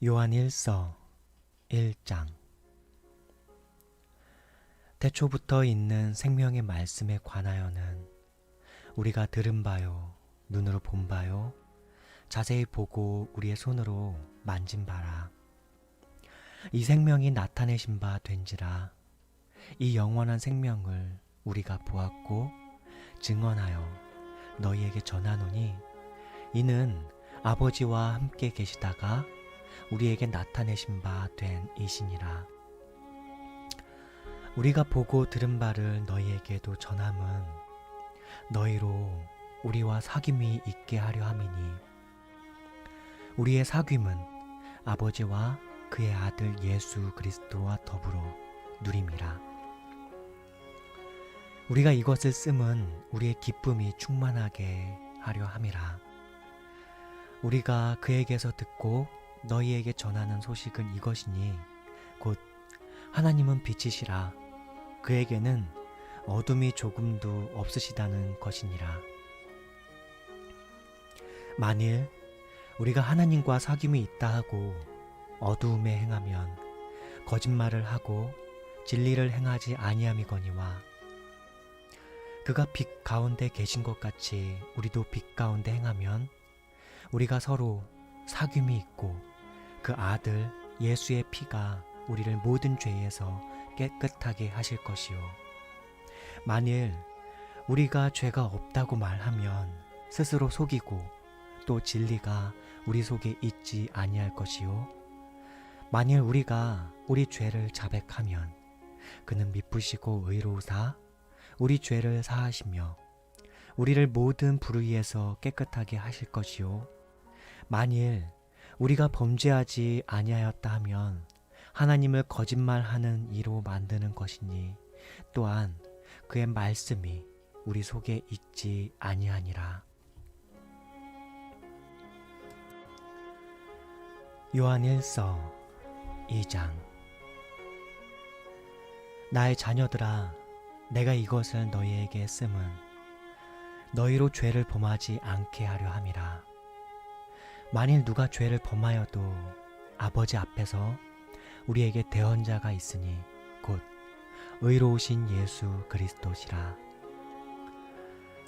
요한일서 1장. 태초부터 있는 생명의 말씀에 관하여는 우리가 들은 바요, 눈으로 본 바요, 자세히 보고 우리의 손으로 만진 바라. 이 생명이 나타내신 바 된지라. 이 영원한 생명을 우리가 보았고 증언하여 너희에게 전하노니, 이는 아버지와 함께 계시다가 우리에게 나타내신 바 된 이시니라. 우리가 보고 들은 바를 너희에게도 전함은 너희로 우리와 사귐이 있게 하려 함이니, 우리의 사귐은 아버지와 그의 아들 예수 그리스도와 더불어 누림이라. 우리가 이것을 씀은 우리의 기쁨이 충만하게 하려 함이라. 우리가 그에게서 듣고 너희에게 전하는 소식은 이것이니, 곧 하나님은 빛이시라. 그에게는 어둠이 조금도 없으시다는 것이니라. 만일 우리가 하나님과 사귐이 있다 하고 어두움에 행하면 거짓말을 하고 진리를 행하지 아니함이거니와, 그가 빛 가운데 계신 것 같이 우리도 빛 가운데 행하면 우리가 서로 사귐이 있고 그 아들 예수의 피가 우리를 모든 죄에서 깨끗하게 하실 것이요, 만일 우리가 죄가 없다고 말하면 스스로 속이고 또 진리가 우리 속에 있지 아니할 것이요, 만일 우리가 우리 죄를 자백하면 그는 미쁘시고 의로우사 우리 죄를 사하시며 우리를 모든 불의에서 깨끗하게 하실 것이요, 만일 우리가 범죄하지 아니하였다 하면 하나님을 거짓말하는 이로 만드는 것이니, 또한 그의 말씀이 우리 속에 있지 아니하니라. 요한일서 2장. 나의 자녀들아, 내가 이것을 너희에게 씀은 너희로 죄를 범하지 않게 하려 함이라. 만일 누가 죄를 범하여도 아버지 앞에서 우리에게 대언자가 있으니, 곧 의로우신 예수 그리스도시라.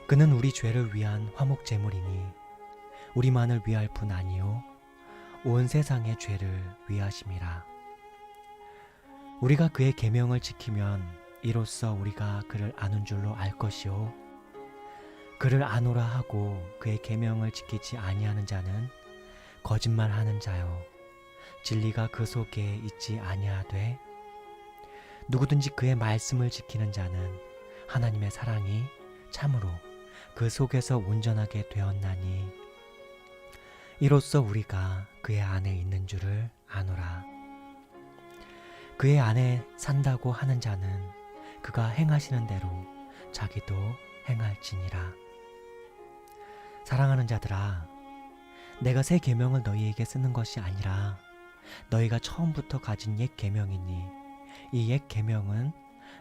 그는 우리 죄를 위한 화목 제물이니 우리만을 위할 뿐 아니요 온 세상의 죄를 위하심이라. 우리가 그의 계명을 지키면 이로써 우리가 그를 아는 줄로 알 것이요, 그를 아노라 하고 그의 계명을 지키지 아니하는 자는 거짓말하는 자요, 진리가 그 속에 있지 아니하되, 누구든지 그의 말씀을 지키는 자는 하나님의 사랑이 참으로 그 속에서 온전하게 되었나니, 이로써 우리가 그의 안에 있는 줄을 아노라. 그의 안에 산다고 하는 자는 그가 행하시는 대로 자기도 행할지니라. 사랑하는 자들아, 내가 새 계명을 너희에게 쓰는 것이 아니라 너희가 처음부터 가진 옛 계명이니, 이 옛 계명은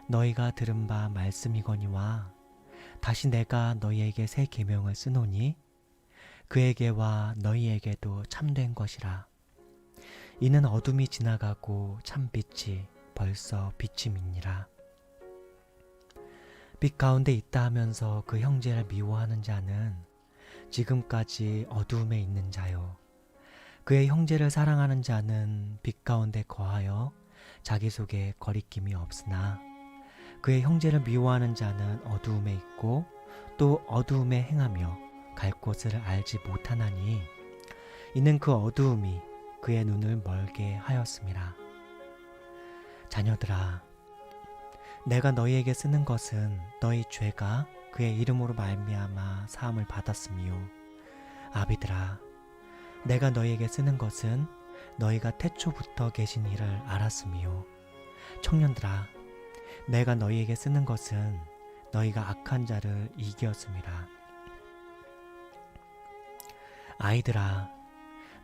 너희가 들은 바 말씀이거니와, 다시 내가 너희에게 새 계명을 쓰노니 그에게와 너희에게도 참된 것이라. 이는 어둠이 지나가고 참 빛이 벌써 비침이니라. 빛 가운데 있다 하면서 그 형제를 미워하는 자는 지금까지 어두움에 있는 자요, 그의 형제를 사랑하는 자는 빛 가운데 거하여 자기 속에 거리낌이 없으나, 그의 형제를 미워하는 자는 어두움에 있고 또 어두움에 행하며 갈 곳을 알지 못하나니, 이는 그 어두움이 그의 눈을 멀게 하였음이라. 자녀들아, 내가 너희에게 쓰는 것은 너희 죄가 그의 이름으로 말미암아 사함을 받았으며, 아비들아, 내가 너희에게 쓰는 것은 너희가 태초부터 계신 이를 알았으며, 청년들아, 내가 너희에게 쓰는 것은 너희가 악한 자를 이기었음이라. 아이들아,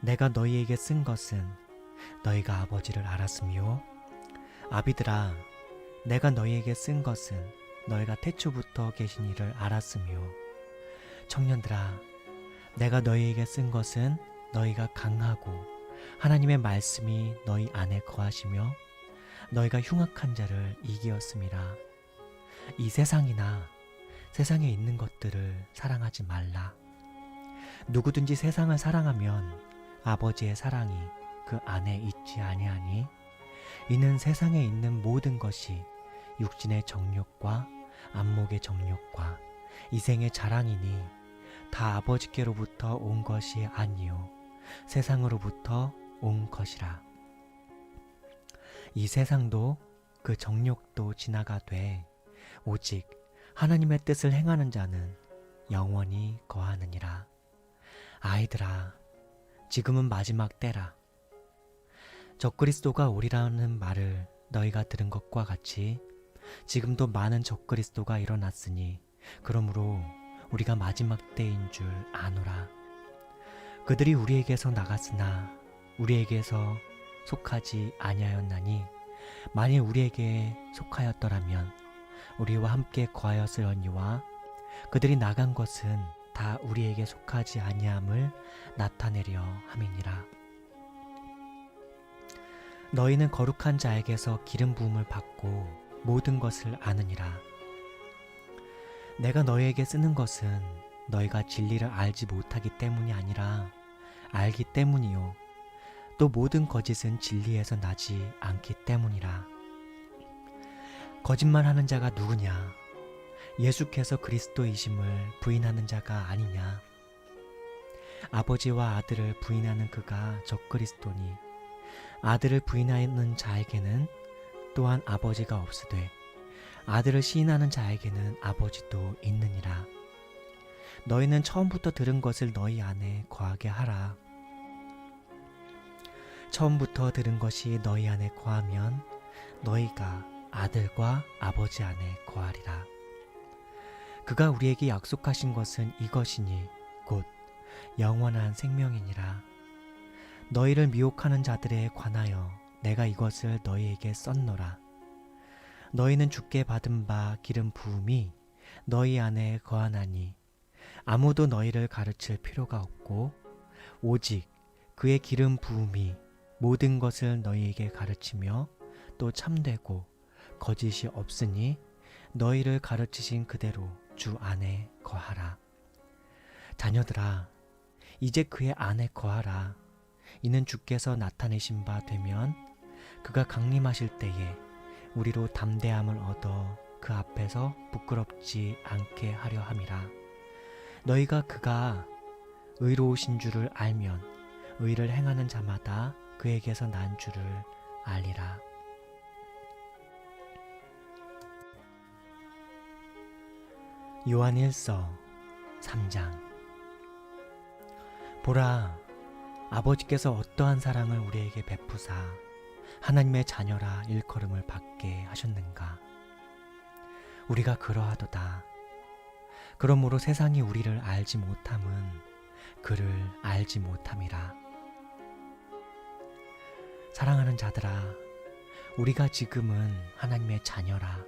내가 너희에게 쓴 것은 너희가 아버지를 알았으며, 아비들아, 내가 너희에게 쓴 것은 너희가 태초부터 계신 이를 알았으며, 청년들아, 내가 너희에게 쓴 것은 너희가 강하고 하나님의 말씀이 너희 안에 거하시며 너희가 흉악한 자를 이기었음이라. 이 세상이나 세상에 있는 것들을 사랑하지 말라. 누구든지 세상을 사랑하면 아버지의 사랑이 그 안에 있지 아니하니, 이는 세상에 있는 모든 것이 육신의 정욕과 안목의 정욕과 이생의 자랑이니 다 아버지께로부터 온 것이 아니요 세상으로부터 온 것이라. 이 세상도 그 정욕도 지나가되 오직 하나님의 뜻을 행하는 자는 영원히 거하느니라. 아이들아, 지금은 마지막 때라. 적그리스도가 오리라는 말을 너희가 들은 것과 같이 지금도 많은 적그리스도가 일어났으니 그러므로 우리가 마지막 때인 줄 아노라. 그들이 우리에게서 나갔으나 우리에게서 속하지 아니하였나니, 만일 우리에게 속하였더라면 우리와 함께 거하였으려니와 그들이 나간 것은 다 우리에게 속하지 아니함을 나타내려 함이니라. 너희는 거룩한 자에게서 기름 부음을 받고 모든 것을 아느니라. 내가 너희에게 쓰는 것은 너희가 진리를 알지 못하기 때문이 아니라 알기 때문이요 또 모든 거짓은 진리에서 나지 않기 때문이라. 거짓말하는 자가 누구냐? 예수께서 그리스도이심을 부인하는 자가 아니냐? 아버지와 아들을 부인하는 그가 적그리스도니, 아들을 부인하는 자에게는 또한 아버지가 없으되 아들을 시인하는 자에게는 아버지도 있느니라. 너희는 처음부터 들은 것을 너희 안에 거하게 하라. 처음부터 들은 것이 너희 안에 거하면 너희가 아들과 아버지 안에 거하리라. 그가 우리에게 약속하신 것은 이것이니 곧 영원한 생명이니라. 너희를 미혹하는 자들에 관하여 내가 이것을 너희에게 썼노라. 너희는 주께 받은 바 기름 부음이 너희 안에 거하나니 아무도 너희를 가르칠 필요가 없고 오직 그의 기름 부음이 모든 것을 너희에게 가르치며 또 참되고 거짓이 없으니 너희를 가르치신 그대로 주 안에 거하라. 자녀들아, 이제 그의 안에 거하라. 이는 주께서 나타내신 바 되면 그가 강림하실 때에 우리로 담대함을 얻어 그 앞에서 부끄럽지 않게 하려 함이라. 너희가 그가 의로우신 줄을 알면 의를 행하는 자마다 그에게서 난 줄을 알리라. 요한 1서 3장. 보라, 아버지께서 어떠한 사랑을 우리에게 베푸사 하나님의 자녀라 일컬음을 받게 하셨는가. 우리가 그러하도다. 그러므로 세상이 우리를 알지 못함은 그를 알지 못함이라. 사랑하는 자들아, 우리가 지금은 하나님의 자녀라.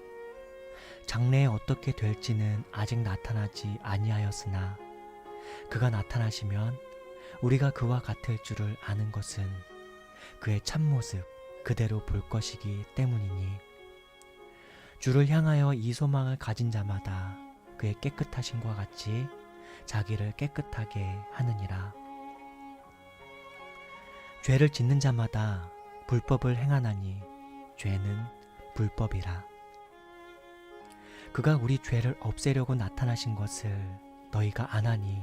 장래에 어떻게 될지는 아직 나타나지 아니하였으나 그가 나타나시면 우리가 그와 같을 줄을 아는 것은 그의 참모습 그대로 볼 것이기 때문이니, 주를 향하여 이 소망을 가진 자마다 그의 깨끗하심과 같이 자기를 깨끗하게 하느니라. 죄를 짓는 자마다 불법을 행하나니 죄는 불법이라. 그가 우리 죄를 없애려고 나타나신 것을 너희가 아나니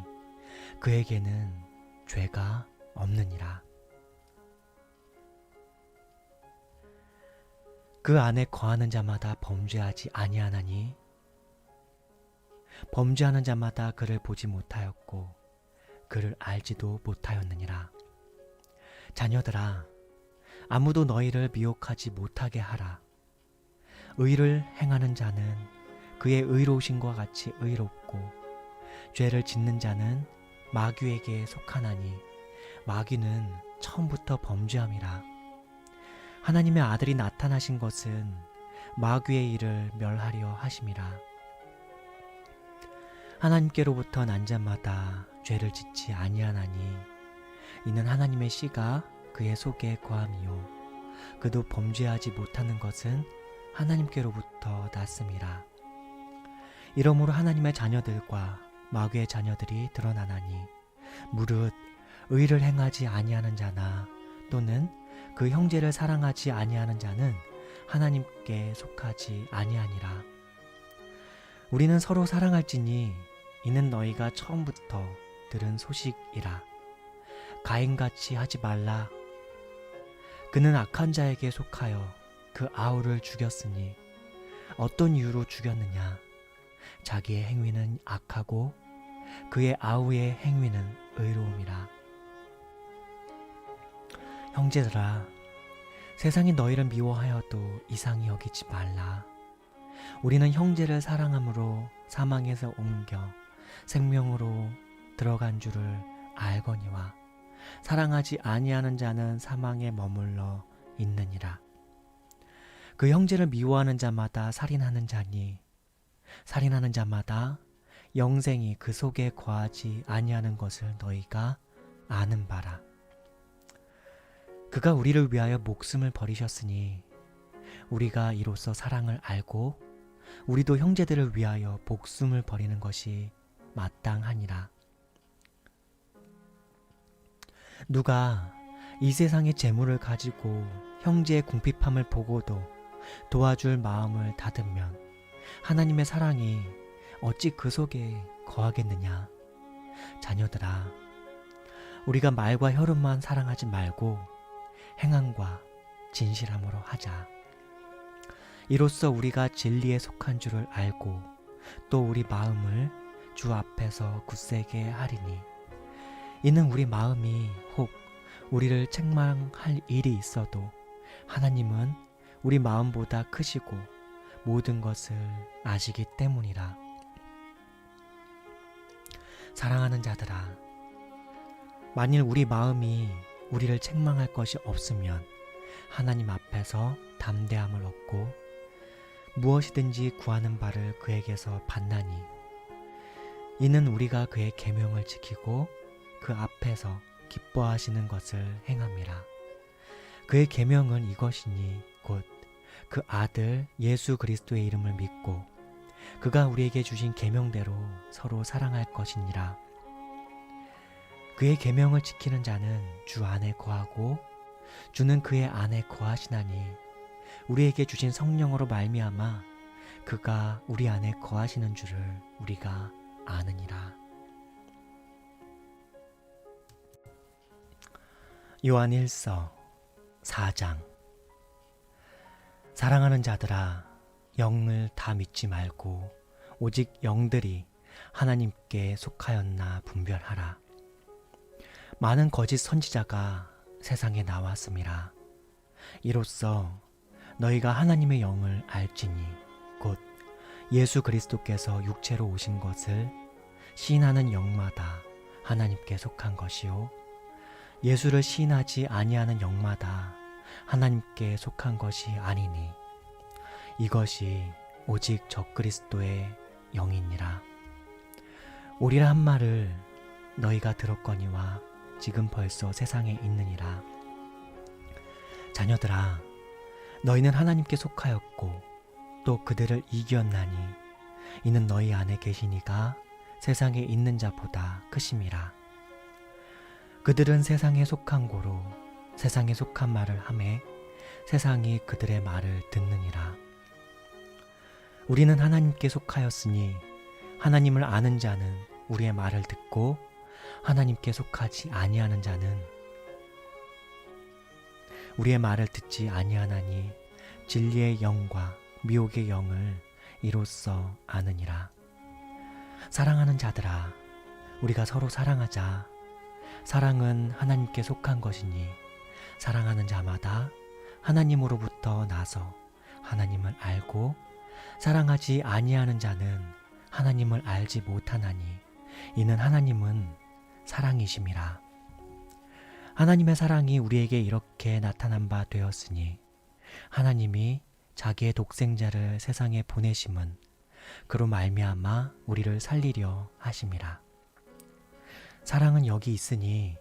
그에게는 죄가 없느니라. 그 안에 거하는 자마다 범죄하지 아니하나니 범죄하는 자마다 그를 보지 못하였고 그를 알지도 못하였느니라. 자녀들아, 아무도 너희를 미혹하지 못하게 하라. 의를 행하는 자는 그의 의로우심과 같이 의롭고 죄를 짓는 자는 마귀에게 속하나니 마귀는 처음부터 범죄함이라. 하나님의 아들이 나타나신 것은 마귀의 일을 멸하려 하심이라. 하나님께로부터 난 자마다 죄를 짓지 아니하나니 이는 하나님의 씨가 그의 속에 거함이요 그도 범죄하지 못하는 것은 하나님께로부터 났음이라. 이러므로 하나님의 자녀들과 마귀의 자녀들이 드러나나니 무릇 의를 행하지 아니하는 자나 또는 그 형제를 사랑하지 아니하는 자는 하나님께 속하지 아니하니라. 우리는 서로 사랑할지니 이는 너희가 처음부터 들은 소식이라. 가인같이 하지 말라. 그는 악한 자에게 속하여 그 아우를 죽였으니 어떤 이유로 죽였느냐? 자기의 행위는 악하고 그의 아우의 행위는 의로움이라. 형제들아, 세상이 너희를 미워하여도 이상히 여기지 말라. 우리는 형제를 사랑함으로 사망에서 옮겨 생명으로 들어간 줄을 알거니와 사랑하지 아니하는 자는 사망에 머물러 있느니라. 그 형제를 미워하는 자마다 살인하는 자니 살인하는 자마다 영생이 그 속에 거하지 아니하는 것을 너희가 아는 바라. 그가 우리를 위하여 목숨을 버리셨으니 우리가 이로써 사랑을 알고 우리도 형제들을 위하여 목숨을 버리는 것이 마땅하니라. 누가 이 세상의 재물을 가지고 형제의 궁핍함을 보고도 도와줄 마음을 닫으면 하나님의 사랑이 어찌 그 속에 거하겠느냐? 자녀들아, 우리가 말과 혀로만 사랑하지 말고 행함과 진실함으로 하자. 이로써 우리가 진리에 속한 줄을 알고 또 우리 마음을 주 앞에서 굳세게 하리니 이는 우리 마음이 혹 우리를 책망할 일이 있어도 하나님은 우리 마음보다 크시고 모든 것을 아시기 때문이라. 사랑하는 자들아, 만일 우리 마음이 우리를 책망할 것이 없으면 하나님 앞에서 담대함을 얻고 무엇이든지 구하는 바를 그에게서 받나니 이는 우리가 그의 계명을 지키고 그 앞에서 기뻐하시는 것을 행함이라. 그의 계명은 이것이니 곧 그 아들 예수 그리스도의 이름을 믿고 그가 우리에게 주신 계명대로 서로 사랑할 것이니라. 그의 계명을 지키는 자는 주 안에 거하고 주는 그의 안에 거하시나니 우리에게 주신 성령으로 말미암아 그가 우리 안에 거하시는 줄을 우리가 아느니라. 요한 1서 4장. 사랑하는 자들아, 영을 다 믿지 말고 오직 영들이 하나님께 속하였나 분별하라. 많은 거짓 선지자가 세상에 나왔음이라. 이로써 너희가 하나님의 영을 알지니 곧 예수 그리스도께서 육체로 오신 것을 시인하는 영마다 하나님께 속한 것이요 예수를 시인하지 아니하는 영마다 하나님께 속한 것이 아니니 이것이 오직 적그리스도의 영이니라. 오리라 한 말을 너희가 들었거니와 지금 벌써 세상에 있느니라. 자녀들아, 너희는 하나님께 속하였고 또 그들을 이겼나니 이는 너희 안에 계시니가 세상에 있는 자보다 크심이라. 그들은 세상에 속한 고로 세상에 속한 말을 하매 세상이 그들의 말을 듣느니라. 우리는 하나님께 속하였으니 하나님을 아는 자는 우리의 말을 듣고 하나님께 속하지 아니하는 자는 우리의 말을 듣지 아니하나니 진리의 영과 미혹의 영을 이로써 아느니라. 사랑하는 자들아, 우리가 서로 사랑하자. 사랑은 하나님께 속한 것이니 사랑하는 자마다 하나님으로부터 나서 하나님을 알고 사랑하지 아니하는 자는 하나님을 알지 못하나니 이는 하나님은 사랑이심이라. 하나님의 사랑이 우리에게 이렇게 나타난 바 되었으니 하나님이 자기의 독생자를 세상에 보내심은 그로 말미암아 우리를 살리려 하심이라. 사랑은 여기 있으니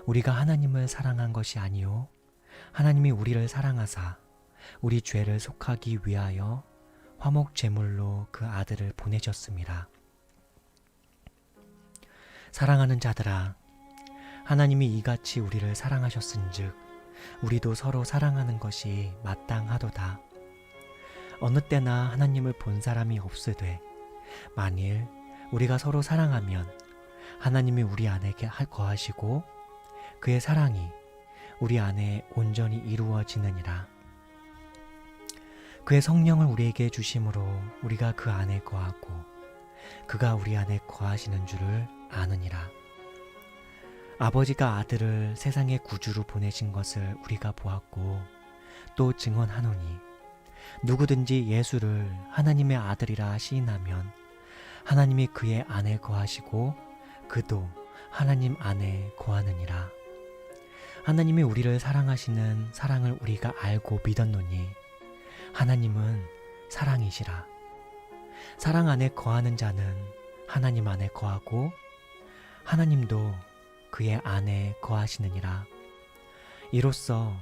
우리가 하나님을 사랑한 것이 아니요 하나님이 우리를 사랑하사 우리 죄를 속하기 위하여 화목 제물로 그 아들을 보내셨습니다. 사랑하는 자들아, 하나님이 이같이 우리를 사랑하셨은즉 우리도 서로 사랑하는 것이 마땅하도다. 어느 때나 하나님을 본 사람이 없으되 만일 우리가 서로 사랑하면 하나님이 우리 안에 거하시고 그의 사랑이 우리 안에 온전히 이루어지느니라. 그의 성령을 우리에게 주심으로 우리가 그 안에 거하고 그가 우리 안에 거하시는 줄을 아느니라. 아버지가 아들을 세상의 구주로 보내신 것을 우리가 보았고 또 증언하노니 누구든지 예수를 하나님의 아들이라 시인하면 하나님이 그의 안에 거하시고 그도 하나님 안에 거하느니라. 하나님이 우리를 사랑하시는 사랑을 우리가 알고 믿었노니 하나님은 사랑이시라. 사랑 안에 거하는 자는 하나님 안에 거하고 하나님도 그의 안에 거하시느니라. 이로써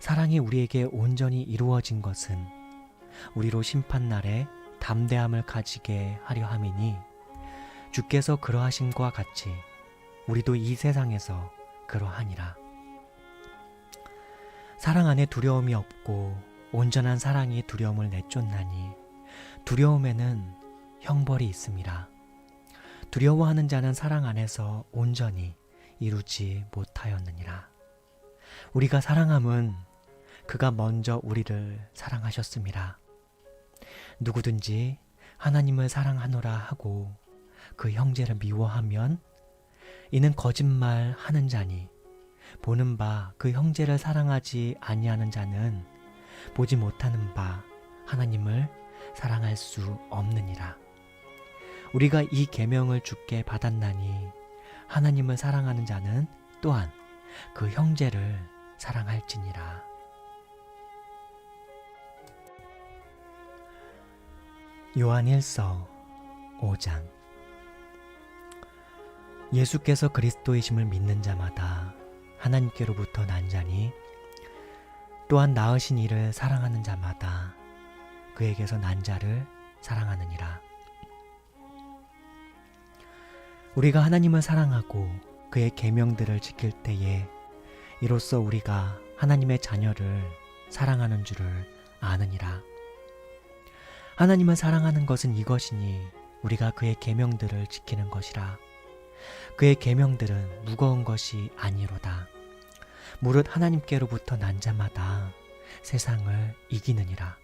사랑이 우리에게 온전히 이루어진 것은 우리로 심판날에 담대함을 가지게 하려 함이니 주께서 그러하심과 같이 우리도 이 세상에서 그러하니라. 사랑 안에 두려움이 없고 온전한 사랑이 두려움을 내쫓나니 두려움에는 형벌이 있음이라. 두려워하는 자는 사랑 안에서 온전히 이루지 못하였느니라. 우리가 사랑함은 그가 먼저 우리를 사랑하셨음이라. 누구든지 하나님을 사랑하노라 하고 그 형제를 미워하면 이는 거짓말 하는 자니 보는 바 그 형제를 사랑하지 아니하는 자는 보지 못하는 바 하나님을 사랑할 수 없느니라. 우리가 이 계명을 주께 받았나니 하나님을 사랑하는 자는 또한 그 형제를 사랑할지니라. 요한 1서 5장. 예수께서 그리스도이심을 믿는 자마다 하나님께로부터 난 자니 또한 낳으신 이를 사랑하는 자마다 그에게서 난 자를 사랑하느니라. 우리가 하나님을 사랑하고 그의 계명들을 지킬 때에 이로써 우리가 하나님의 자녀를 사랑하는 줄을 아느니라. 하나님을 사랑하는 것은 이것이니 우리가 그의 계명들을 지키는 것이라. 그의 계명들은 무거운 것이 아니로다. 무릇 하나님께로부터 난 자마다 세상을 이기느니라.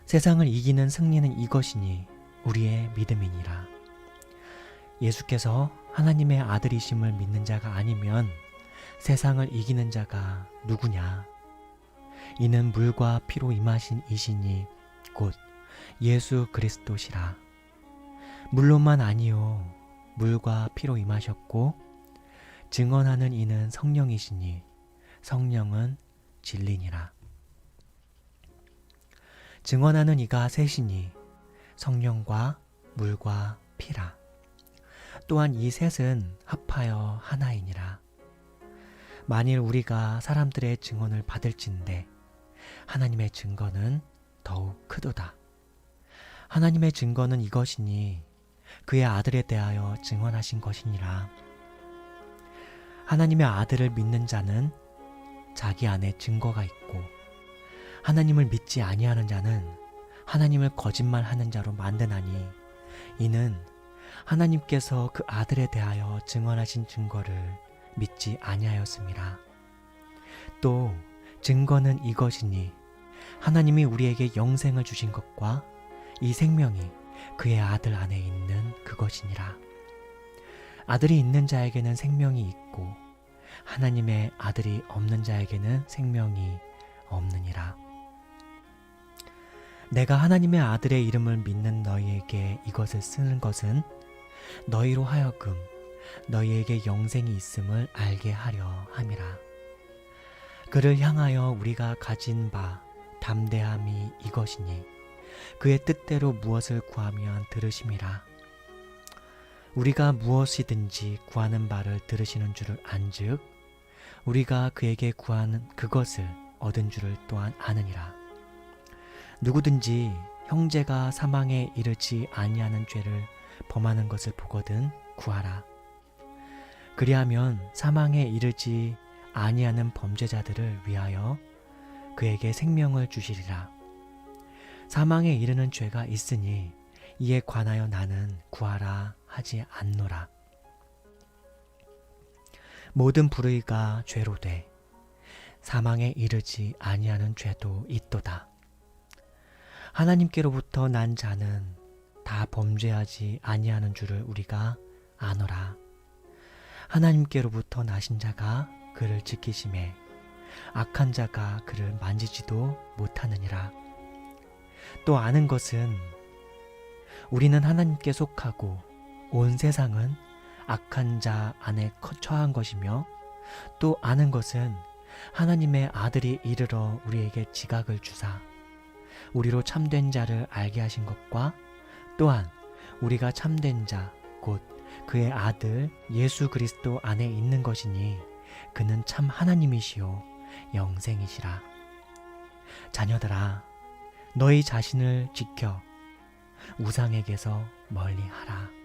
세상을 이기는 승리는 이것이니 우리의 믿음이니라. 예수께서 하나님의 아들이심을 믿는 자가 아니면 세상을 이기는 자가 누구냐? 이는 물과 피로 임하신 이시니 곧 예수 그리스도시라. 물로만 아니요 물과 피로 임하셨고 증언하는 이는 성령이시니 성령은 진리니라. 증언하는 이가 셋이니 성령과 물과 피라. 또한 이 셋은 합하여 하나이니라. 만일 우리가 사람들의 증언을 받을진대 하나님의 증거는 더욱 크도다. 하나님의 증거는 이것이니 그의 아들에 대하여 증언하신 것이니라. 하나님의 아들을 믿는 자는 자기 안에 증거가 있고 하나님을 믿지 아니하는 자는 하나님을 거짓말하는 자로 만드나니 이는 하나님께서 그 아들에 대하여 증언하신 증거를 믿지 아니하였음이라. 또 증거는 이것이니 하나님이 우리에게 영생을 주신 것과 이 생명이 그의 아들 안에 있는 그것이니라. 아들이 있는 자에게는 생명이 있고 하나님의 아들이 없는 자에게는 생명이 없느니라. 내가 하나님의 아들의 이름을 믿는 너희에게 이것을 쓰는 것은 너희로 하여금 너희에게 영생이 있음을 알게 하려 함이라. 그를 향하여 우리가 가진 바 담대함이 이것이니 그의 뜻대로 무엇을 구하면 들으심이라. 우리가 무엇이든지 구하는 바를 들으시는 줄을 안즉 우리가 그에게 구하는 그것을 얻은 줄을 또한 아느니라. 누구든지 형제가 사망에 이르지 아니하는 죄를 범하는 것을 보거든 구하라. 그리하면 사망에 이르지 아니하는 범죄자들을 위하여 그에게 생명을 주시리라. 사망에 이르는 죄가 있으니 이에 관하여 나는 구하라 하지 않노라. 모든 불의가 죄로 돼 사망에 이르지 아니하는 죄도 있도다. 하나님께로부터 난 자는 다 범죄하지 아니하는 줄을 우리가 아노라. 하나님께로부터 나신 자가 그를 지키심에 악한 자가 그를 만지지도 못하느니라. 또 아는 것은 우리는 하나님께 속하고 온 세상은 악한 자 안에 처한 것이며, 또 아는 것은 하나님의 아들이 이르러 우리에게 지각을 주사 우리로 참된 자를 알게 하신 것과, 또한 우리가 참된 자 곧 그의 아들 예수 그리스도 안에 있는 것이니 그는 참 하나님이시요 영생이시라. 자녀들아, 너희 자신을 지켜 우상에게서 멀리하라.